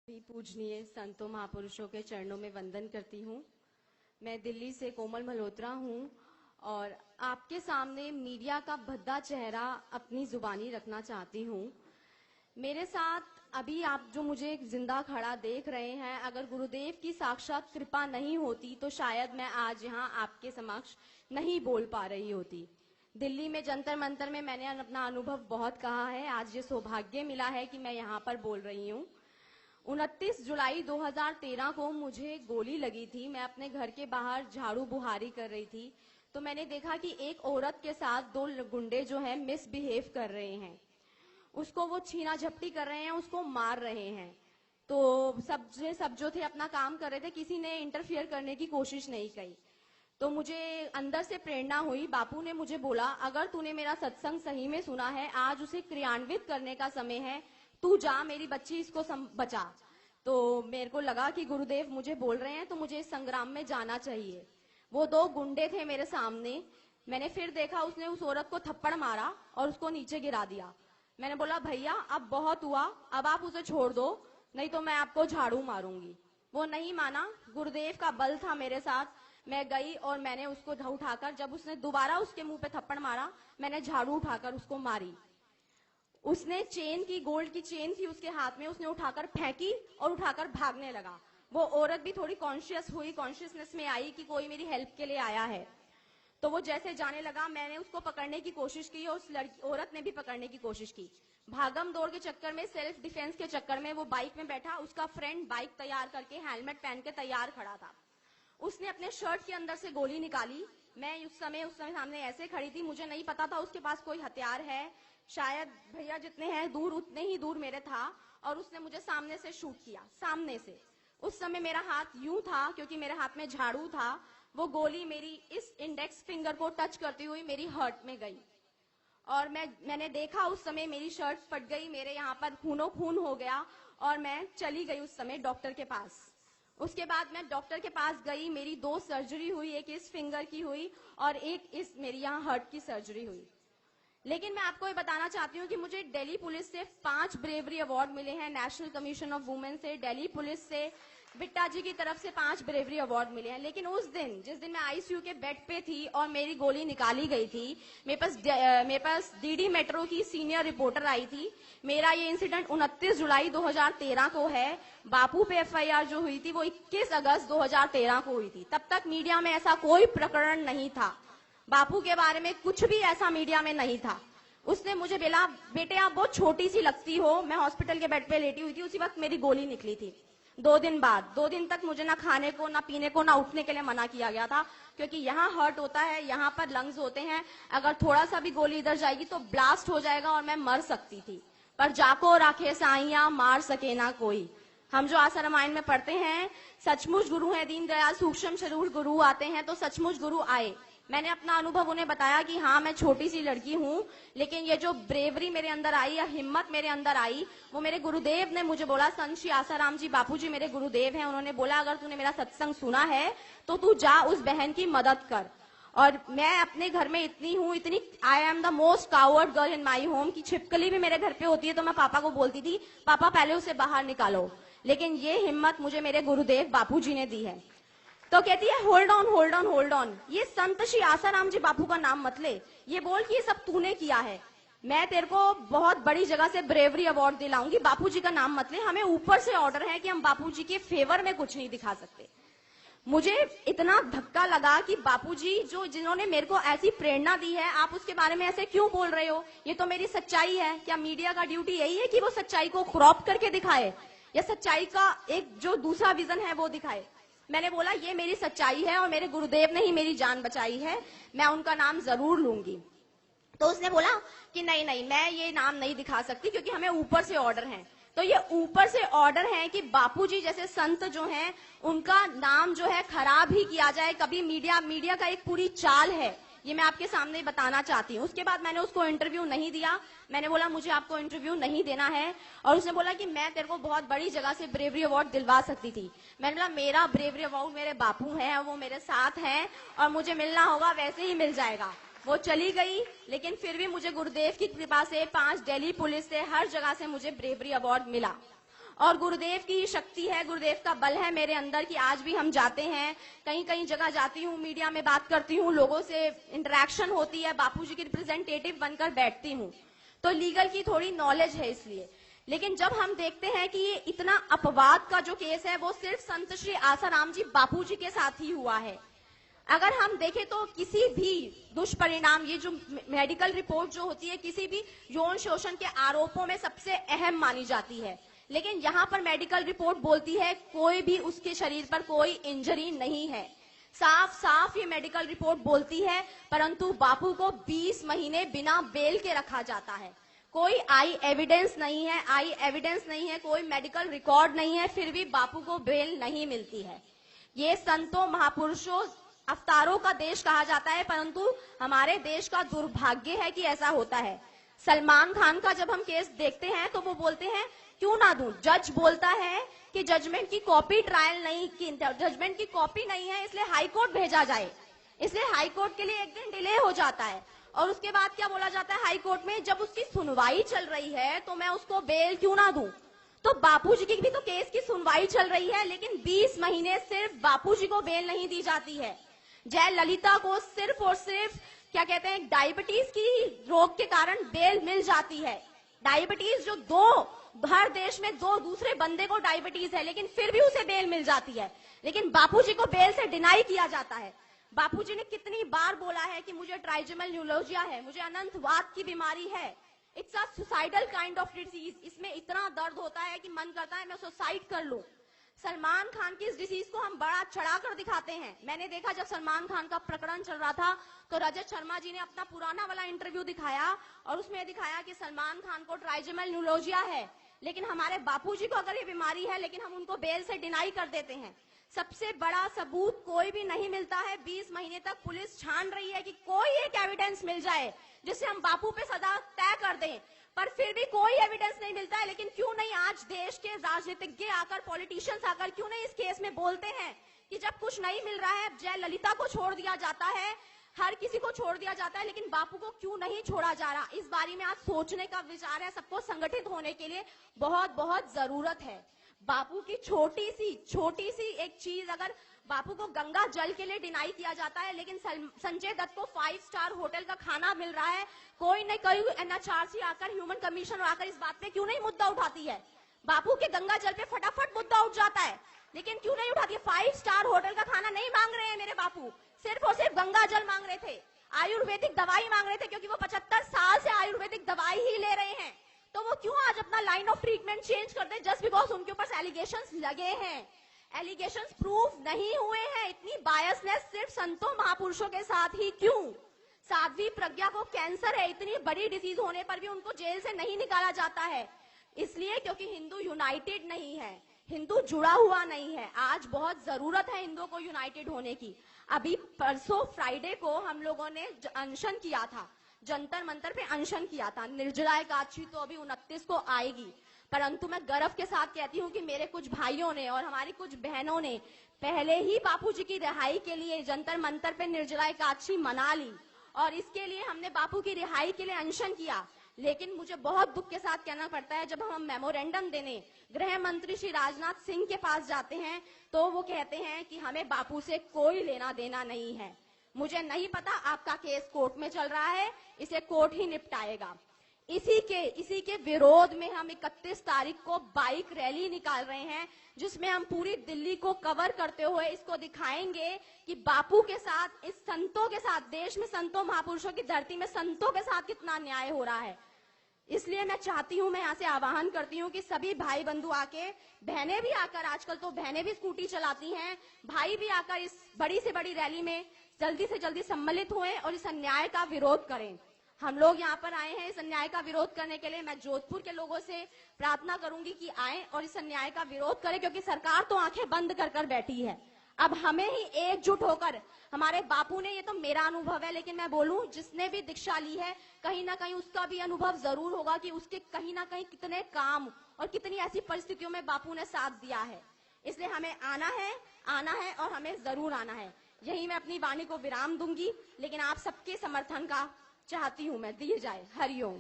भी पूजनीय संतों महापुरुषों के चरणों में वंदन करती हूँ। मैं दिल्ली से कोमल मल्होत्रा हूँ और आपके सामने मीडिया का भद्दा चेहरा अपनी जुबानी रखना चाहती हूँ। मेरे साथ अभी आप जो मुझे जिंदा खड़ा देख रहे हैं, अगर गुरुदेव की साक्षात कृपा नहीं होती तो शायद मैं आज यहाँ आपके समक्ष नहीं बोल पा रही होती। दिल्ली में जंतर मंतर में मैंने अपना अनुभव बहुत कहा है। आज ये सौभाग्य मिला है कि मैं यहाँ पर बोल रही हूँ। 29 जुलाई 2013 को मुझे गोली लगी थी। मैं अपने घर के बाहर झाड़ू बुहारी कर रही थी तो मैंने देखा कि एक औरत के साथ दो गुंडे जो हैं मिसबिहेव कर रहे हैं, उसको वो छीना झपटी कर रहे हैं, उसको मार रहे हैं। तो सब जो थे अपना काम कर रहे थे, किसी ने इंटरफियर करने की कोशिश नहीं की। तो मुझे अंदर से प्रेरणा हुई। बापू ने मुझे बोला, अगर तूने मेरा सत्संग सही में सुना है, आज उसे क्रियान्वित करने का समय है, तू जा, मेरी बच्ची इसको बचा। तो मेरे को लगा कि गुरुदेव मुझे बोल रहे हैं तो मुझे इस संग्राम में जाना चाहिए। वो दो गुंडे थे मेरे सामने। मैंने फिर देखा, उसने उस औरत को थप्पड़ मारा और उसको नीचे गिरा दिया। मैंने बोला, भैया अब बहुत हुआ, अब आप उसे छोड़ दो, नहीं तो मैं आपको झाड़ू मारूंगी। वो नहीं माना। गुरुदेव का बल था मेरे साथ। मैं गई और मैंने उसको उठाकर, जब उसने दोबारा उसके मुंह पे थप्पड़ मारा, मैंने झाड़ू उठाकर उसको मारी। उसने चेन की, गोल्ड की चेन थी उसके हाथ में, उसने उठाकर फेंकी और उठाकर भागने लगा। वो औरत भी थोड़ी कॉन्शियस हुई, कॉन्शियसनेस में आई कि कोई मेरी हेल्प के लिए आया है। तो वो जैसे जाने लगा, मैंने उसको पकड़ने की कोशिश की और उस औरत ने भी पकड़ने की कोशिश की। भागम दौड़ के चक्कर में, सेल्फ डिफेंस के चक्कर में वो बाइक में बैठा, उसका फ्रेंड बाइक तैयार करके हेलमेट पहन के तैयार खड़ा था। उसने अपने शर्ट के अंदर से गोली निकाली। मैं उस समय सामने ऐसे खड़ी थी, मुझे नहीं पता था उसके पास कोई हथियार है। शायद भैया जितने हैं दूर, उतने ही दूर मेरे था, और उसने मुझे सामने से शूट किया, सामने से। उस समय मेरा हाथ यूं था क्योंकि मेरे हाथ में झाड़ू था। वो गोली मेरी इस इंडेक्स फिंगर को टच करती हुई मेरी हर्ट में गई और मैंने देखा उस समय मेरी शर्ट फट गई, मेरे यहाँ पर खूनो खून हो गया और मैं चली गई उस समय डॉक्टर के पास। उसके बाद मैं डॉक्टर के पास गई, मेरी 2 सर्जरी हुई, एक इस फिंगर की हुई और एक इस मेरी यहाँ हर्ट की सर्जरी हुई। लेकिन मैं आपको ये बताना चाहती हूँ कि मुझे दिल्ली पुलिस से 5 ब्रेवरी अवार्ड मिले हैं, नेशनल कमीशन ऑफ वुमेन से, दिल्ली पुलिस से, बिट्टा जी की तरफ से 5 ब्रेवरी अवार्ड मिले हैं। लेकिन उस दिन, जिस दिन मैं आईसीयू के बेड पे थी और मेरी गोली निकाली गई थी, मेरे पास डीडी मेट्रो की सीनियर रिपोर्टर आई थी। मेरा ये इंसिडेंट 29 जुलाई 2013 को है। बापू पे एफआईआर जो हुई थी वो 21 अगस्त 2013 को हुई थी। तब तक मीडिया में ऐसा कोई प्रकरण नहीं था, बापू के बारे में कुछ भी ऐसा मीडिया में नहीं था। उसने मुझे बोला, बेटे आप बहुत छोटी सी लगती हो। मैं हॉस्पिटल के बेड पे लेटी हुई थी, उसी वक्त मेरी गोली निकली थी। 2 दिन बाद, 2 दिन तक मुझे ना खाने को, ना पीने को, ना उठने के लिए मना किया गया था, क्योंकि यहाँ हर्ट होता है, यहाँ पर लंग्स होते हैं। अगर थोड़ा सा भी गोली इधर जाएगी तो ब्लास्ट हो जाएगा और मैं मर सकती थी। पर जाको राखे साइया, मार सके ना कोई। हम जो आशा रामायण में पढ़ते हैं, सचमुच गुरु है दीनदयाल, सूक्ष्म शरीर गुरु आते हैं, तो सचमुच गुरु आए। मैंने अपना अनुभव उन्हें बताया कि हाँ, मैं छोटी सी लड़की हूँ, लेकिन ये जो ब्रेवरी मेरे अंदर आई या हिम्मत मेरे अंदर आई, वो मेरे गुरुदेव ने मुझे बोला। संत श्री आसाराम जी बापू जी मेरे गुरुदेव हैं। उन्होंने बोला, अगर तूने मेरा सत्संग सुना है तो तू जा, उस बहन की मदद कर। और मैं अपने घर में इतनी हूँ, इतनी, I am the most coward girl in my home, की छिपकली भी मेरे घर पे होती है तो मैं पापा को बोलती थी, पापा पहले उसे बाहर निकालो। लेकिन ये हिम्मत मुझे मेरे गुरुदेव बापू जी ने दी है। तो कहती है, hold on hold on hold on, ये संत श्री आसाराम जी बापू का नाम मत ले, ये बोल कि ये सब तूने किया है। मैं तेरे को बहुत बड़ी जगह से ब्रेवरी अवार्ड दिलाऊंगी, बापू जी का नाम मत ले। हमें ऊपर से ऑर्डर है कि हम बापू जी के फेवर में कुछ नहीं दिखा सकते। मुझे इतना धक्का लगा कि बापूजी जिन्होंने मेरे को ऐसी प्रेरणा दी है, आप उसके बारे में ऐसे क्यों बोल रहे हो? ये तो मेरी सच्चाई है। क्या मीडिया का ड्यूटी यही है कि वो सच्चाई को क्रॉप करके दिखाए या सच्चाई का एक जो दूसरा विजन है वो दिखाए? मैंने बोला, ये मेरी सच्चाई है और मेरे गुरुदेव ने ही मेरी जान बचाई है, मैं उनका नाम जरूर लूंगी। तो उसने बोला कि नहीं नहीं, मैं ये नाम नहीं दिखा सकती क्योंकि हमें ऊपर से ऑर्डर है। तो ये ऊपर से ऑर्डर है कि बापूजी जैसे संत जो हैं, उनका नाम जो है खराब ही किया जाए। कभी मीडिया का एक पूरी चाल है, ये मैं आपके सामने बताना चाहती हूँ। उसके बाद मैंने उसको इंटरव्यू नहीं दिया। मैंने बोला, मुझे आपको इंटरव्यू नहीं देना है। और उसने बोला कि मैं तेरे को बहुत बड़ी जगह से ब्रेवरी अवार्ड दिलवा सकती थी। मैंने बोला, मेरा ब्रेवरी अवार्ड मेरे बापू हैं, वो मेरे साथ हैं और मुझे मिलना होगा वैसे ही मिल जाएगा। वो चली गई, लेकिन फिर भी मुझे गुरुदेव की कृपा से 5 दिल्ली पुलिस से, हर जगह से मुझे ब्रेवरी अवार्ड मिला। और गुरुदेव की ही शक्ति है, गुरुदेव का बल है मेरे अंदर कि आज भी हम जाते हैं, कहीं कहीं जगह जाती हूँ, मीडिया में बात करती हूँ, लोगों से इंटरेक्शन होती है, बापूजी की रिप्रेजेंटेटिव बनकर बैठती हूँ, तो लीगल की थोड़ी नॉलेज है इसलिए। लेकिन जब हम देखते हैं कि ये इतना अपवाद का जो केस है वो सिर्फ संत श्री आसाराम जी बापूजी के साथ ही हुआ है। अगर हम देखें तो किसी भी दुष्परिणाम, ये जो मेडिकल रिपोर्ट जो होती है किसी भी यौन शोषण के आरोपों में सबसे अहम मानी जाती है, लेकिन यहाँ पर मेडिकल रिपोर्ट बोलती है कोई भी उसके शरीर पर कोई इंजरी नहीं है, साफ साफ ये मेडिकल रिपोर्ट बोलती है। परंतु बापू को 20 महीने बिना बेल के रखा जाता है, कोई आई एविडेंस नहीं है, कोई मेडिकल रिकॉर्ड नहीं है, फिर भी बापू को बेल नहीं मिलती है। ये संतों महापुरुषों अवतारों का देश कहा जाता है, परंतु हमारे देश का दुर्भाग्य है कि ऐसा होता है। सलमान खान का जब हम केस देखते हैं तो वो बोलते हैं क्यों ना दूं, जज बोलता है कि जजमेंट की कॉपी जजमेंट की कॉपी नहीं है, इसलिए हाई कोर्ट भेजा जाए, इसलिए हाई कोर्ट के लिए एक दिन डिले हो जाता है। और उसके बाद क्या बोला जाता है हाई कोर्ट में, जब उसकी सुनवाई चल रही है तो मैं उसको बेल क्यों ना दूं। तो बापूजी की भी तो केस की सुनवाई चल रही है, लेकिन 20 महीने सिर्फ बापूजी को बेल नहीं दी जाती है। जयललिता को सिर्फ और सिर्फ क्या कहते हैं डायबिटीज की रोग के कारण बेल मिल जाती है। डायबिटीज जो हर देश में 2 दूसरे बंदे को डायबिटीज है, लेकिन फिर भी उसे बेल मिल जाती है, लेकिन बापूजी को बेल से डिनाई किया जाता है। बापूजी ने कितनी बार बोला है कि मुझे ट्राइजेमल न्यूरोलजिया है, मुझे अनंतवात की बीमारी है, it's a suicidal kind of disease, इसमें इतना दर्द होता है कि मन करता है मैं सुसाइड कर लूं। सलमान खान की इस डिजीज को हम बड़ा चढ़ाकर दिखाते हैं। मैंने देखा जब सलमान खान का प्रकरण चल रहा था तो रजत शर्मा जी ने अपना पुराना वाला इंटरव्यू दिखाया और उसमें दिखाया कि सलमान खान को ट्राइजेमल न्यूरोलजिया है, लेकिन हमारे बापूजी को अगर ये बीमारी है लेकिन हम उनको बेल से डिनाई कर देते हैं। सबसे बड़ा सबूत कोई भी नहीं मिलता है। 20 महीने तक पुलिस छान रही है कि कोई एक एविडेंस मिल जाए जिससे हम बापू पे सजा तय कर दें, पर फिर भी कोई एविडेंस नहीं मिलता है। लेकिन क्यों नहीं आज देश के राजनीतिज्ञ आकर, पॉलिटिशियंस आकर क्यों नहीं इस केस में बोलते हैं कि जब कुछ नहीं मिल रहा है, जयललिता को छोड़ दिया जाता है, हर किसी को छोड़ दिया जाता है, लेकिन बापू को क्यों नहीं छोड़ा जा रहा। इस बारे में आज सोचने का विचार है, सबको संगठित होने के लिए बहुत बहुत जरूरत है। बापू की छोटी सी एक चीज, अगर बापू को गंगा जल के लिए डिनाई किया जाता है लेकिन संजय दत्त को 5 स्टार होटल का खाना मिल रहा है, कोई न कोई एनएचआरसी आकर, ह्यूमन कमीशन आकर इस बात पे क्यों नहीं मुद्दा उठाती है। बापू के गंगा जल पे फटाफट मुद्दा उठ जाता है, लेकिन क्यों नहीं उठाती है। 5 स्टार होटल का खाना नहीं मांग रहे हैं मेरे बापू, सिर्फ और सिर्फ गंगा जल मांग रहे थे, आयुर्वेदिक दवाई मांग रहे थे, क्योंकि वो 75 साल से आयुर्वेदिक दवाई ही ले रहे हैं। तो वो क्यों आज अपना लाइन ऑफ ट्रीटमेंट चेंज कर दे जस्ट बिकॉज उनके ऊपर एलिगेशंस लगे हैं, एलिगेशंस प्रूफ नहीं हुए हैं। इतनी बायसनेस सिर्फ संतों महापुरुषों के साथ ही क्यों। साध्वी प्रज्ञा को कैंसर है, इतनी बड़ी डिजीज होने पर भी उनको जेल से नहीं निकाला जाता है, इसलिए क्योंकि हिंदू यूनाइटेड नहीं है, हिंदू जुड़ा हुआ नहीं है। आज बहुत जरूरत है हिंदुओं को यूनाइटेड होने की। अभी परसों फ्राइडे को हम लोगों ने अनशन किया था, जंतर मंतर पे अनशन किया था। निर्जला एकादशी तो अभी 29 को आएगी, परंतु मैं गर्व के साथ कहती हूँ कि मेरे कुछ भाइयों ने और हमारी कुछ बहनों ने पहले ही बापूजी की रिहाई के लिए जंतर मंतर पे निर्जला एकादशी मना ली और इसके लिए हमने बापू की रिहाई के लिए अनशन किया। लेकिन मुझे बहुत दुख के साथ कहना पड़ता है, जब हम मेमोरेंडम देने गृह मंत्री श्री राजनाथ सिंह के पास जाते हैं तो वो कहते हैं कि हमें बापू से कोई लेना देना नहीं है। मुझे नहीं पता, आपका केस कोर्ट में चल रहा है, इसे कोर्ट ही निपटाएगा। इसी के विरोध में हम 31 तारीख को बाइक रैली निकाल रहे हैं, जिसमें हम पूरी दिल्ली को कवर करते हुए इसको दिखाएंगे कि बापू के साथ, इस संतों के साथ, देश में संतों महापुरुषों की धरती में संतों के साथ कितना न्याय हो रहा है। इसलिए मैं चाहती हूँ, मैं यहाँ से आह्वान करती हूँ कि सभी भाई बंधु आके, बहनें भी आकर, आजकल तो बहनें भी स्कूटी चलाती हैं, भाई भी आकर इस बड़ी से बड़ी रैली में जल्दी से जल्दी सम्मिलित हुए और इस अन्याय का विरोध करें। हम लोग यहाँ पर आए हैं इस अन्याय का विरोध करने के लिए। मैं जोधपुर के लोगों से प्रार्थना करूंगी कि आए और इस अन्याय का विरोध करें, क्योंकि सरकार तो आंखें बंद कर कर बैठी है। अब हमें ही एकजुट होकर, हमारे बापू ने, ये तो मेरा अनुभव है, लेकिन मैं बोलूं जिसने भी दीक्षा ली है कहीं ना कहीं उसका भी अनुभव जरूर होगा कि उसके कहीं ना कहीं कितने काम और कितनी ऐसी परिस्थितियों में बापू ने साथ दिया है। इसलिए हमें आना है और हमें जरूर आना है। यही मैं अपनी वाणी को विराम दूंगी, लेकिन आप सबके समर्थन का चाहती हूं मैं, दिए जाए। हरिओम।